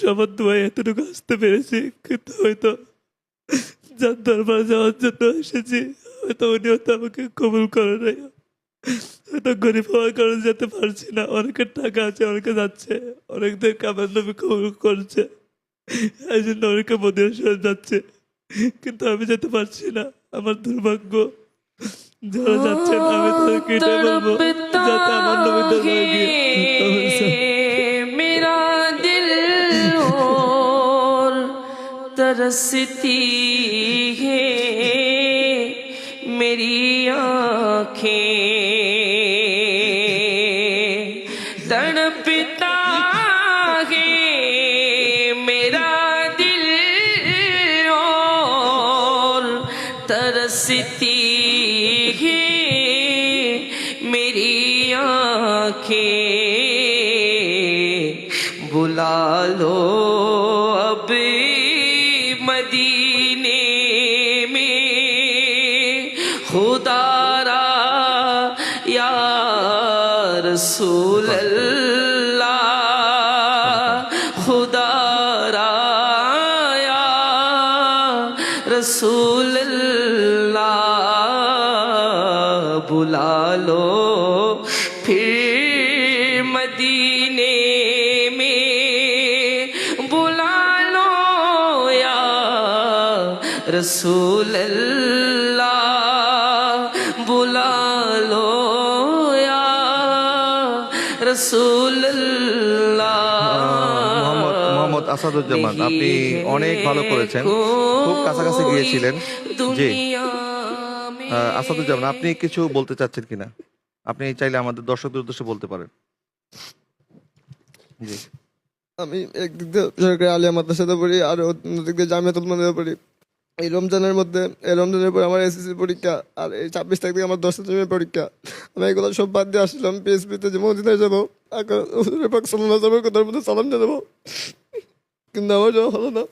সবার দোয়ায় এতটুকু আসতে পেরেছি, কিন্তু হয়তো যার দরবার যাওয়ার জন্য এসেছি হয়তো উনি হয়তো আমাকে কবুল করে নাই, হয়তো গরিব হওয়ার কারণে যেতে পারছি না। অনেকের টাকা আছে, অনেকে যাচ্ছে, অনেকদের কাবার নবী কবুল করছে, এই জন্য অনেকে মদিনা শরীফ যাচ্ছে, কিন্তু আমি যেতে পারছি না। আমার দুর্ভাগ্য। যারা যাচ্ছেন আমি তাদেরকে এটাই বলবো যাতে আমার নবীর দরবারে গিয়ে मेरा दिल और तरसती है मेरी आँखें, तड़पता है मेरा दिल और तरसती है मेरी आँखें, बुला लो अब मदीने में खुदारा या रसूल अल्लाह, खुदारा या रसूल अल्लाह, बुला लो फिर मदीने में, बुला लो या रसूल अल्लाह, बुला लो या रसूल अल्लाह। মোহাম্মদ আসাদুজ্জামান, আপনি অনেক ভালো করেছেন, খুব কাছাকাছি গিয়েছিলেন। জি আসাদুজ্জামান, আপনি কিছু বলতে চাচ্ছেন কিনা? আপনি চাইলে আমাদের দর্শকদের উদ্দেশ্যে বলতে পারেন। জি। আমি একদিক দিয়ে সরকারি আলিয়া মাদ্রাসাতে পড়ি, আর অন্যদিক দিয়ে জামিয়াতুল মাদারিয়া পড়ি। এই রমজানের পর আমার এসএসসি পরীক্ষা, আর এই 26 তারিখ থেকে আমার 10 সেমিস্টার পরীক্ষা। আমি এগুলো সব বাদ দিয়ে আসলাম পিএসপিতে যে মদিনায় যাবো, হুজুর পাক সাল্লাল্লাহু আলাইহি ওয়াসাল্লামের কথার মধ্যে সালাম দিয়ে দেবো, কিন্তু আমার যাওয়া হলো না।